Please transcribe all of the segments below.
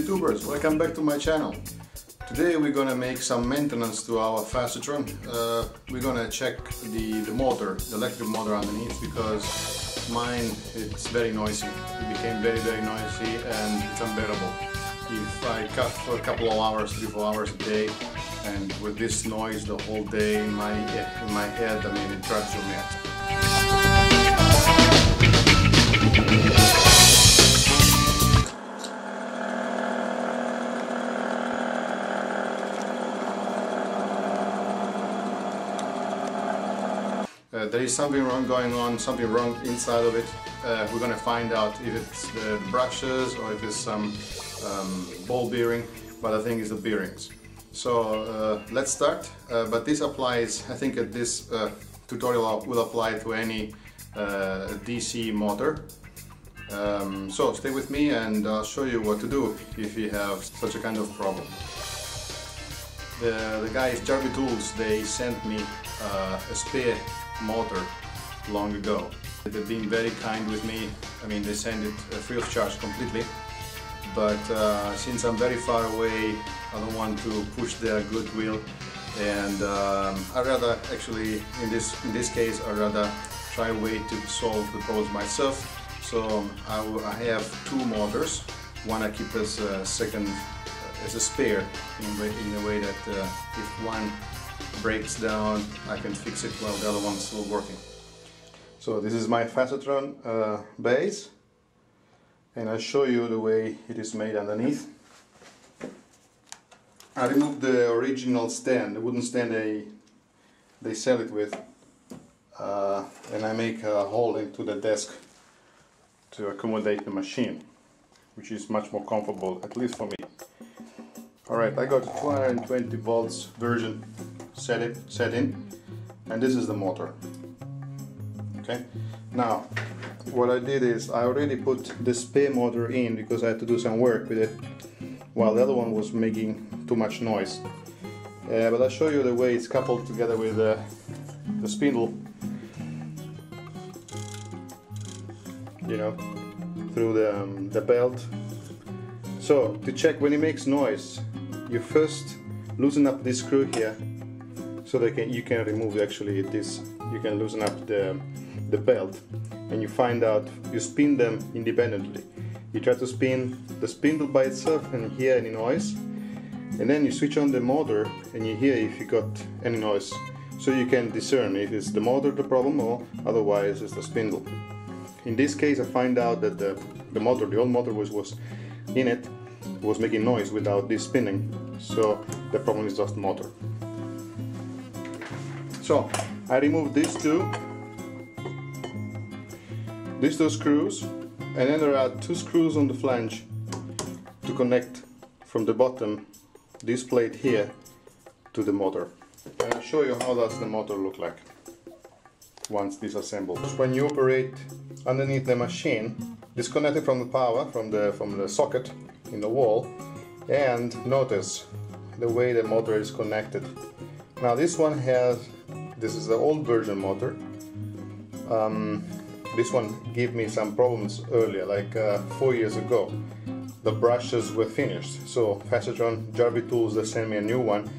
YouTubers, welcome back to my channel. Today we're gonna make some maintenance to our Facetron. We're gonna check the motor, the electric motor underneath, because mine, it's very noisy. It became very noisy and it's unbearable. If I cut for a couple of hours, 3-4 hours a day, and with this noise the whole day in my head, I mean, it drives you mad. There is something wrong inside of it. We're gonna find out if it's the brushes or if it's some ball bearing, but I think it's the bearings. So let's start. But this applies, I think this tutorial will apply to any DC motor. So stay with me and I'll show you what to do if you have such a kind of problem. The guys Jarby Tools, they sent me a spare motor long ago. They've been very kind with me. I mean, they send it free of charge completely, but since I'm very far away, I don't want to push their goodwill, and I rather actually in this case I rather try a way to solve the problem myself. So I have two motors. One I keep as a second, as a spare, in a way that if one breaks down, I can fix it while the other one's still working. So this is my Facetron base, and I'll show you the way it is made underneath. I removed the original stand, the wooden stand they sell it with, and I make a hole into the desk to accommodate the machine, which is much more comfortable, at least for me. Alright, I got 220 volts version set in, and this is the motor. Okay, now what I did is I already put the spare motor in because I had to do some work with it while the other one was making too much noise. But I'll show you the way it's coupled together with the spindle, you know, through the belt. So to check when it makes noise, you first loosen up this screw here, so that you can remove actually this. You can loosen up the belt, and you find out, you spin them independently. You try to spin the spindle by itself and hear any noise, and then you switch on the motor and you hear if you got any noise, so you can discern if it's the motor the problem or otherwise it's the spindle. In this case I find out that the motor, the old motor was in it, was making noise without this spinning, so the problem is just the motor. So I removed these two screws, and then there are two screws on the flange to connect from the bottom, this plate here, to the motor. And I'll show you how does the motor look like once disassembled. When you operate underneath the machine, disconnect it from the power, from the socket in the wall, and notice the way the motor is connected. Now this one this is the old version motor. This one gave me some problems earlier, like 4 years ago. The brushes were finished, so Facetron, Jarby Tools, they sent me a new one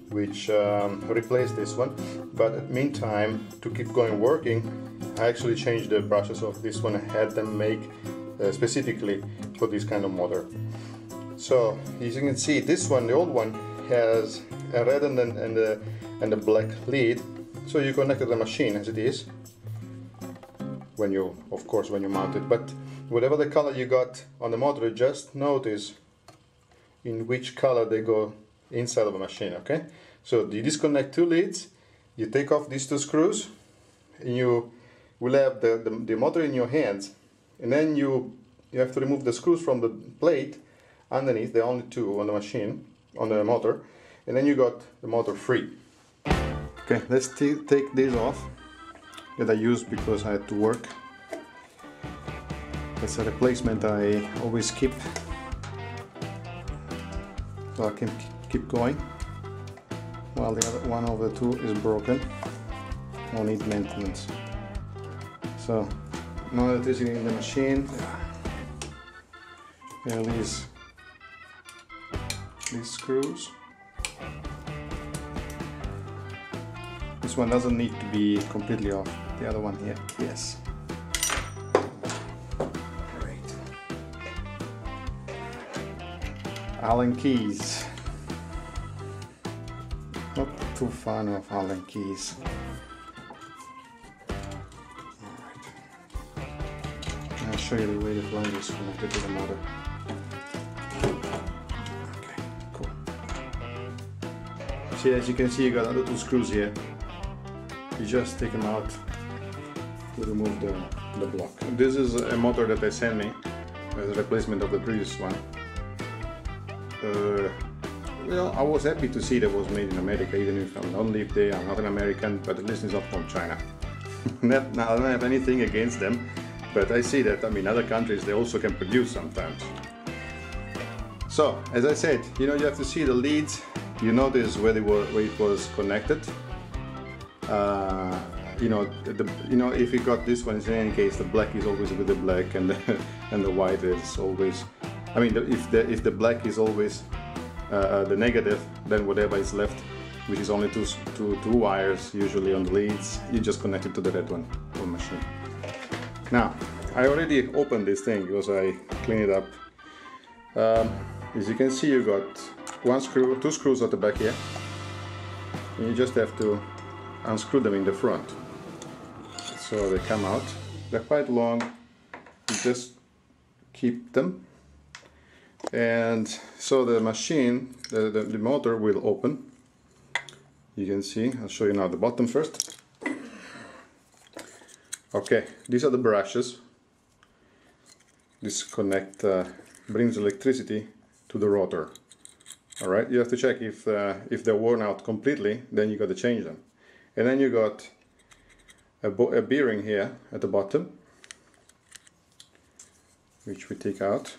which replaced this one. But in the meantime, to keep going working, I actually changed the brushes of this one. I had them make specifically for this kind of motor. So as you can see, this one, the old one, has a red and a black lead. So you connected the machine as it is, when you mount it. But whatever the color you got on the motor, just notice in which color they go inside of a machine. Okay, so you disconnect two leads, you take off these two screws, and you will have the motor in your hands, and then you have to remove the screws from the plate underneath, the only two on the machine, on the motor, and then you got the motor free. Okay, let's take these off that I used because I had to work. That's a replacement I always keep, so I can keep going, while the other one of the two is broken or need maintenance. So now that it's in the machine, there is these screws. This one doesn't need to be completely off. The other one here, yes. Great. Allen keys. Not too fan of Allen keys. Alright. I'll show you the way the flange is connected to the motor. Okay, cool. See, as you can see, you got other two screws here. You just take them out to remove the block. This is a motor that they sent me as a replacement of the previous one. Well, I was happy to see that it was made in America, even if I don't live there, I'm not an American, but at least it's not from China. I don't have anything against them, but I see that, I mean, other countries, they also can produce sometimes. So, as I said, you know, you have to see the leads, you notice where it was connected. You know, if you got this one, in any case, the black is always with the black, and the white is always. I mean, if the black is always the negative, then whatever is left, which is only two wires usually on the leads, you just connect it to the red one on machine. Now, I already opened this thing because I cleaned it up. As you can see, you got two screws at the back here, and you just have to unscrew them in the front. So they come out. They're quite long. You just keep them, and so the machine, the motor will open. You can see. I'll show you now the bottom first. Okay, these are the brushes. This brings electricity to the rotor. All right, you have to check if they're worn out completely. Then you got to change them. And then you got a bearing here at the bottom, which we take out.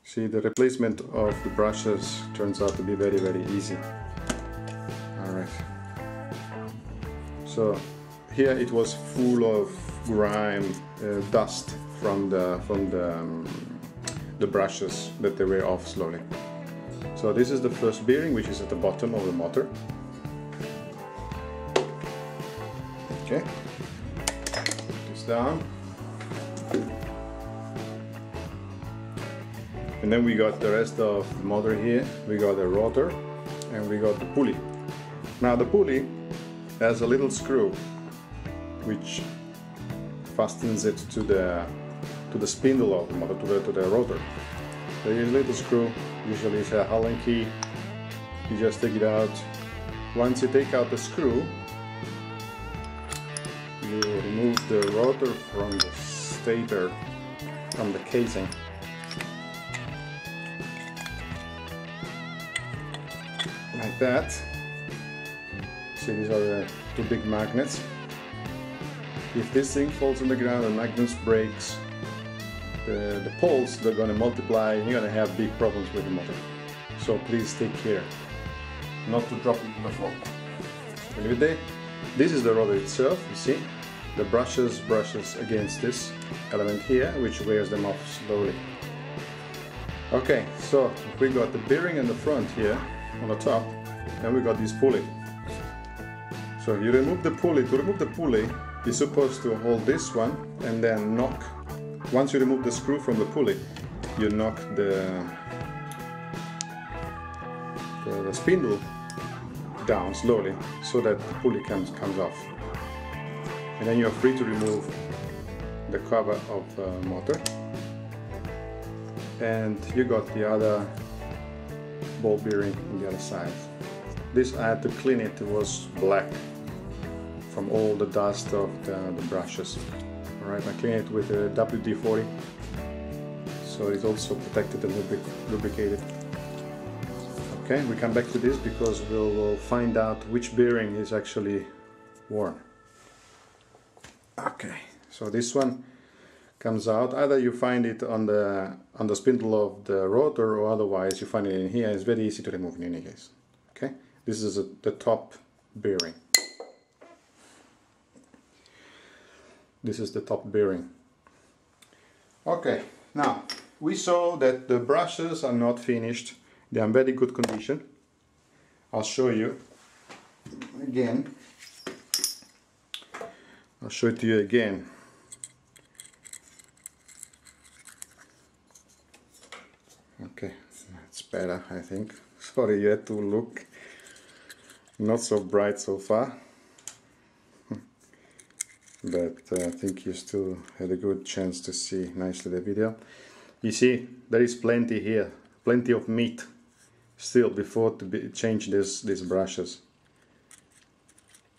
See, the replacement of the brushes turns out to be very, very easy. Alright. So here it was full of grime, dust from the brushes that they wear off slowly. So this is the first bearing, which is at the bottom of the motor. Okay, put this down. And then we got the rest of the motor here. We got the rotor and we got the pulley. Now the pulley has a little screw which fastens it to the spindle of the motor, to the rotor. There is a little screw, usually it's a Allen key. You just take it out. Once you take out the screw, you remove the rotor from the stator, from the casing. Like that. See, these are the two big magnets. If this thing falls on the ground, the magnets breaks, the poles, they're going to multiply, and you're going to have big problems with the motor. So please take care not to drop it on the floor. This is the rotor itself, you see. The brushes against this element here, which wears them off slowly. Okay, so we got the bearing in the front here on the top, and we got this pulley. So you remove the pulley. To remove the pulley, you're supposed to hold this one and then knock. Once you remove the screw from the pulley, you knock the spindle down slowly so that the pulley comes off. And then you're free to remove the cover of the motor. And you got the other ball bearing on the other side. This I had to clean it. It was black from all the dust of the brushes. Alright, I cleaned it with a WD-40, so it's also protected and lubricated. Okay, we come back to this because we'll find out which bearing is actually worn. Okay, so this one comes out. Either you find it on the spindle of the rotor, or otherwise you find it in here. It's very easy to remove in any case. Okay, this is the top bearing. This is the top bearing. Okay, now we saw that the brushes are not finished. They are in very good condition. I'll show you again. I'll show it to you again. Okay, it's better, I think. Sorry, you had to look not so bright so far. But I think you still had a good chance to see nicely the video. You see, there is plenty here, plenty of meat still before to change these brushes.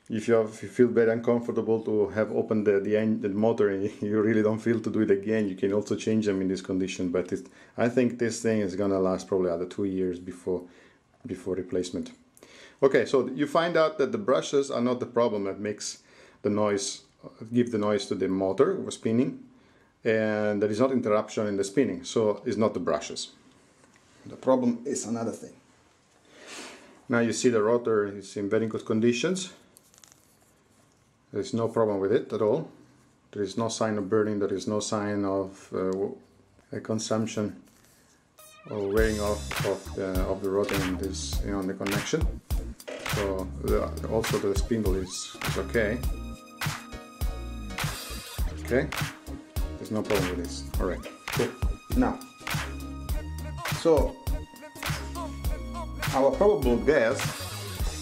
If you feel very uncomfortable to have opened the motor and you really don't feel to do it again, you can also change them in this condition. But I think this thing is gonna last probably another 2 years before replacement. Okay, so you find out that the brushes are not the problem that makes the noise, give the noise to the motor or spinning, and there is not interruption in the spinning, so it's not the brushes. The problem is another thing. Now you see the rotor is in very good conditions. There is no problem with it at all. There is no sign of burning, there is no sign of a consumption or wearing off of the rotor in this, on the connection. So also the spindle is okay. Okay, there's no problem with this. Alright, cool. Now, so our probable guess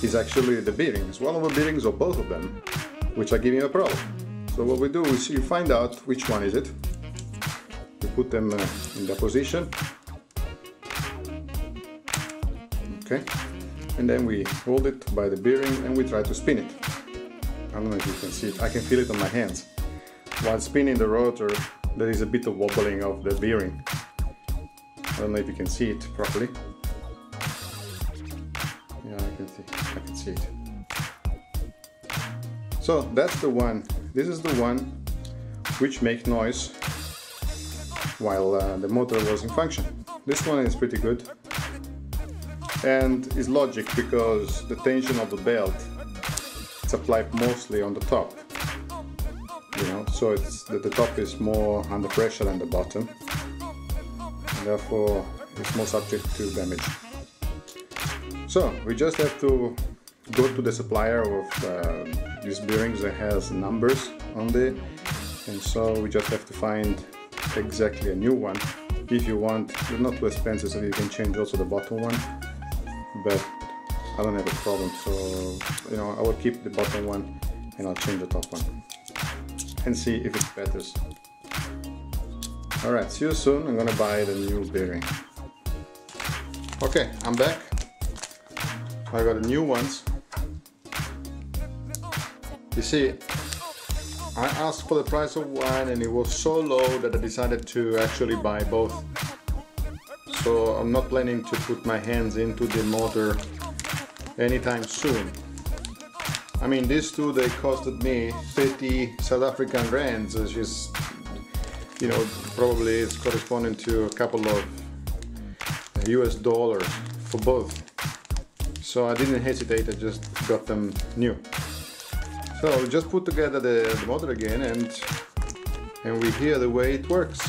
is actually the bearings, one of the bearings or both of them, which are giving a problem. So what we do is you find out which one is it. We put them in their position. Okay, and then we hold it by the bearing and we try to spin it. I don't know if you can see it. I can feel it on my hands. While spinning the rotor, there is a bit of wobbling of the bearing. I don't know if you can see it properly. Yeah, I can see it. So that's the one. This is the one which makes noise while the motor was in function. This one is pretty good and is logic because the tension of the belt is applied mostly on the top. So it's the top is more under pressure than the bottom, and therefore it's more subject to damage. So we just have to go to the supplier of these bearings that has numbers on there, and so we just have to find exactly a new one. If you want, they're not too expensive, so you can change also the bottom one, but I don't have a problem, so I will keep the bottom one and I'll change the top one and see if it betters. Alright, see you soon. I'm gonna buy the new bearing. Okay, I'm back. I got the new ones. You see, I asked for the price of one and it was so low that I decided to actually buy both. So I'm not planning to put my hands into the motor anytime soon. I mean, these two, they costed me 50 South African rands, which is, probably it's corresponding to a couple of US dollars for both. So I didn't hesitate, I just got them new. So we just put together the motor again and we hear the way it works.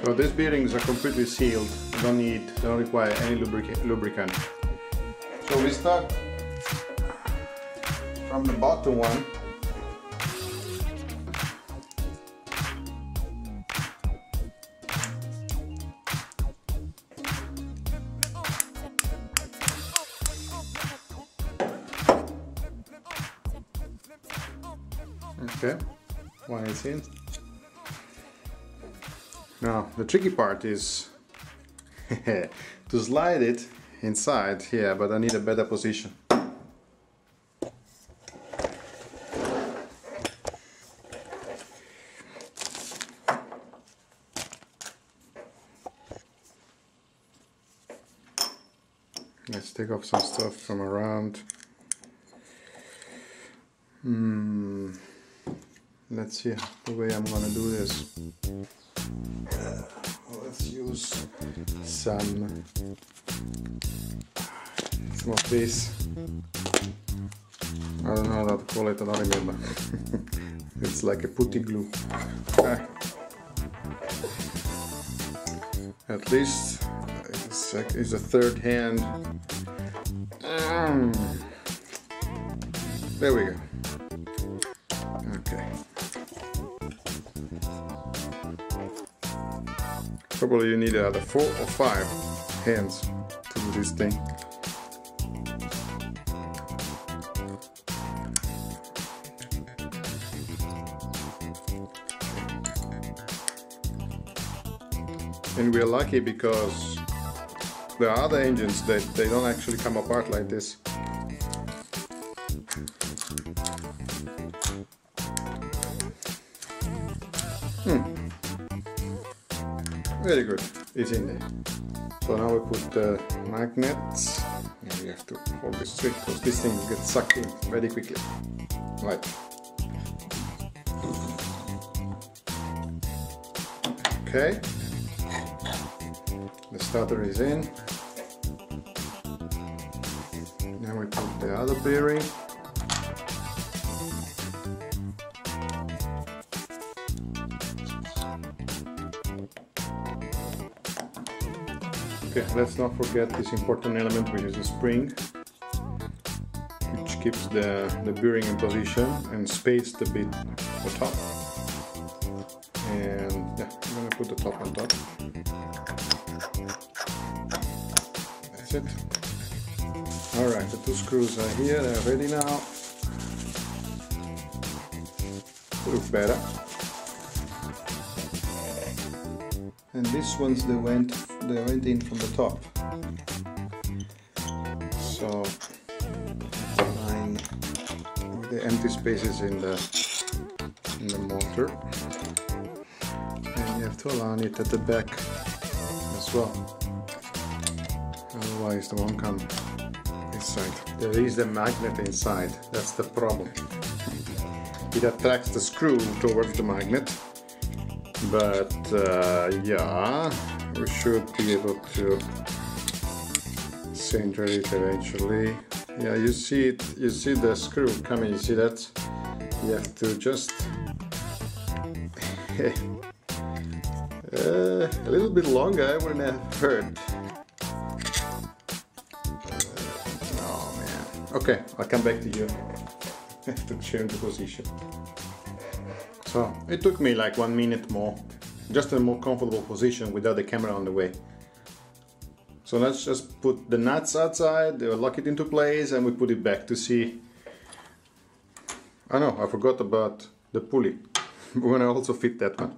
So these bearings are completely sealed, don't require any lubricant. So we start from the bottom one. Okay, one is in. Now the tricky part is to slide it inside here, but I need a better position. Let's take off some stuff from around. Let's see the way I'm gonna do this. Let's use some of this. I don't know how to call it, I don't remember. It's like a putty glue. Okay. At least is the third hand. There we go. Okay. Probably you need either 4 or 5 hands to do this thing. And we're lucky because there are other engines that they don't actually come apart like this. Very good, it's in there. So now we put the magnets, and we have to hold this straight because this thing gets sucked in very quickly. Right. Okay. The starter is in. Now we put the other bearing. Okay, let's not forget this important element, which is the spring, which keeps the bearing in position and spaced a bit the top. And yeah, I'm gonna put the top on top. That's it. Alright, the 2 screws are here, they're ready now. Look better. And these ones they went in from the top. So line with the empty spaces in the motor. And you have to align it at the back as well. Otherwise they won't come inside. There is a magnet inside, that's the problem. It attracts the screw towards the magnet, but yeah, we should be able to center it eventually. Yeah, you see it, you see the screw coming, you see that? You have to just a little bit longer, I wouldn't have heard. Oh man. Okay, I'll come back to you. I have to change the position. So it took me like 1 minute more, just in a more comfortable position without the camera on the way. So let's just put the nuts outside, lock it into place, and we put it back to see. Oh no, I forgot about the pulley. We're gonna also fit that one.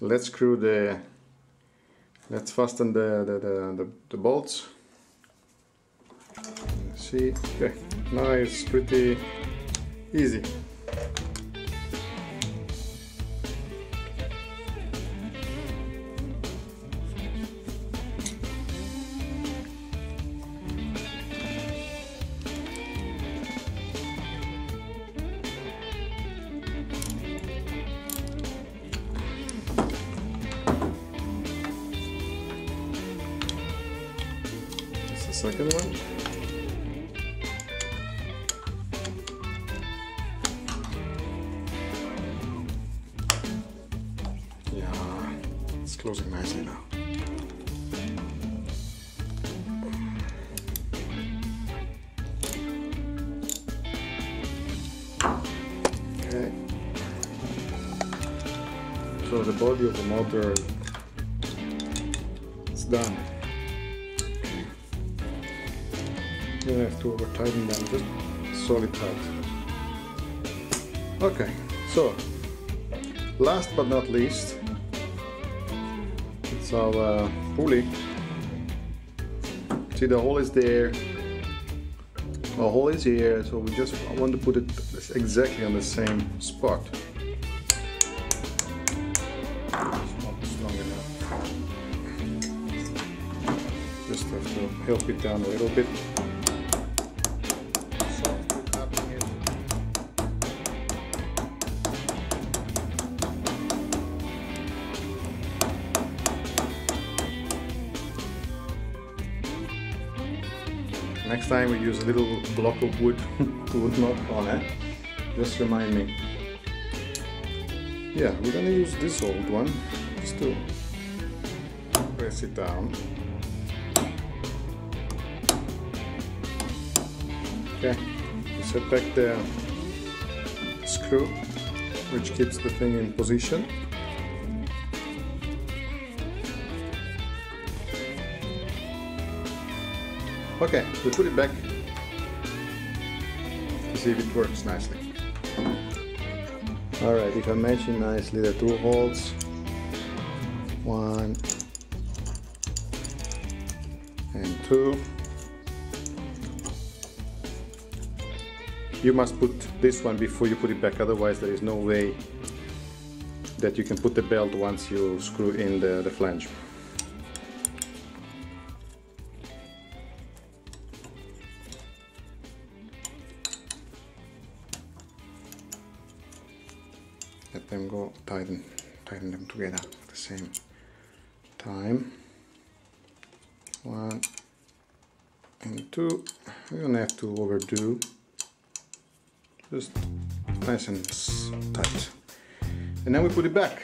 Let's screw the, let's fasten the bolts. See, okay, now it's pretty easy. Second one. Yeah, it's closing nicely now. Okay. So the body of the motor is done. You don't have to over tighten them, just solid tight. Okay, so last but not least, it's our pulley. See, the hole is there, the hole is here, so we just want to put it exactly on the same spot. It's not strong enough. Just have to help it down a little bit. Next time we use a little block of wood to knock on it. Just remind me. Yeah, we're gonna use this old one just to press it down. Okay, set back the screw, which keeps the thing in position. Okay, we put it back to see if it works nicely. Alright, if I mention nicely the two holes, 1 and 2. You must put this one before you put it back, otherwise there is no way that you can put the belt once you screw in the flange. Let them go, tighten them together at the same time. 1 and 2. We don't have to overdo. Just nice and tight. And then we put it back.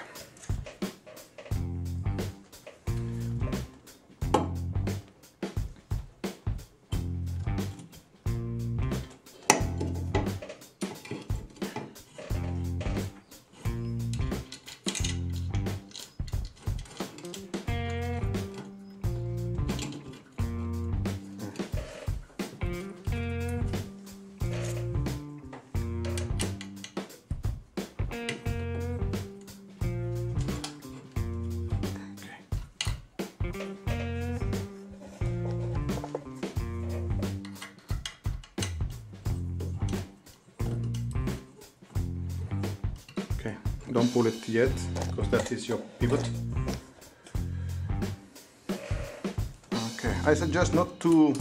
Okay, don't pull it yet, because that is your pivot. Okay, I suggest not to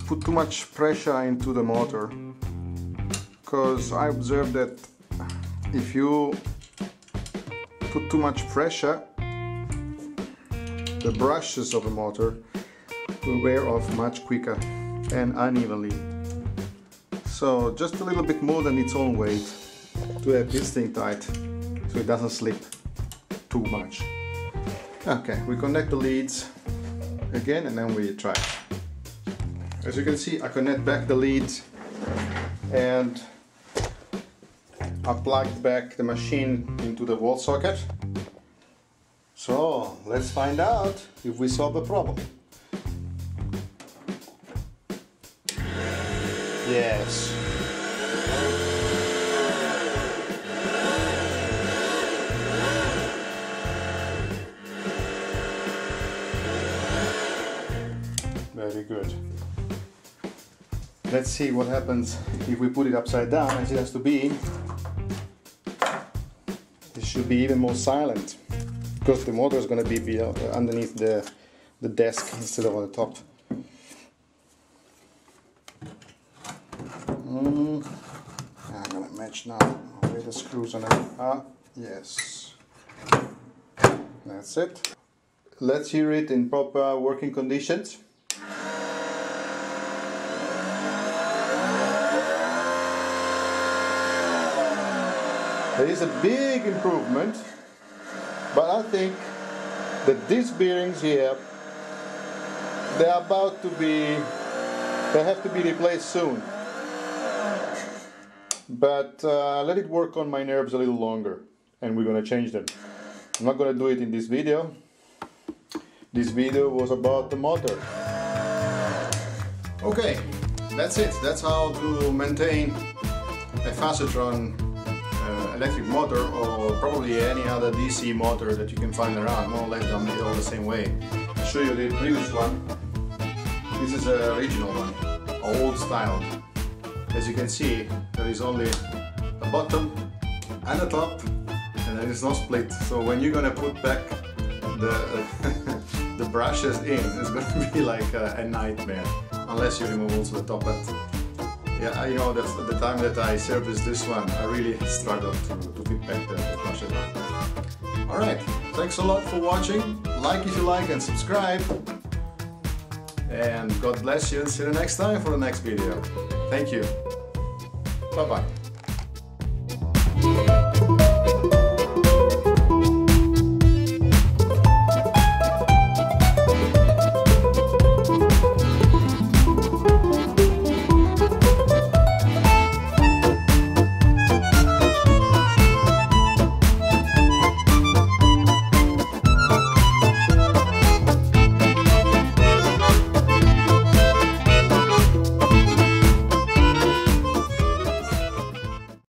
put too much pressure into the motor, because I observed that if you put too much pressure, the brushes of the motor will wear off much quicker and unevenly. So just a little bit more than its own weight to have this thing tight so it doesn't slip too much. Okay, we connect the leads again and then we try. As you can see, I connect back the leads and I plugged back the machine into the wall socket. So let's find out if we solve the problem. Yes. Very good. Let's see what happens if we put it upside down as it has to be. It should be even more silent because the motor is going to be below, underneath the desk instead of on the top. I'm going to match now where the screws on it are. Yes. That's it. Let's hear it in proper working conditions. There is a big improvement, but I think that these bearings here, they have to be replaced soon. But let it work on my nerves a little longer, and we're going to change them. I'm not going to do it in this video. This video was about the motor. Okay, that's it. That's how to maintain a Facetron electric motor, or probably any other DC motor that you can find around. More or less they're made all the same way. I'll show you the previous one. This is an original one, old style. As you can see, there is only a bottom and a top, and there is no split. So when you're gonna put back the brushes in, it's gonna be like a nightmare, unless you remove also the top. But yeah, you know, that's the time that I serviced this one, I really struggled to fit back the brushes. Alright, thanks a lot for watching. Like if you like and subscribe. And God bless you, and see you next time for the next video. Thank you. Bye bye.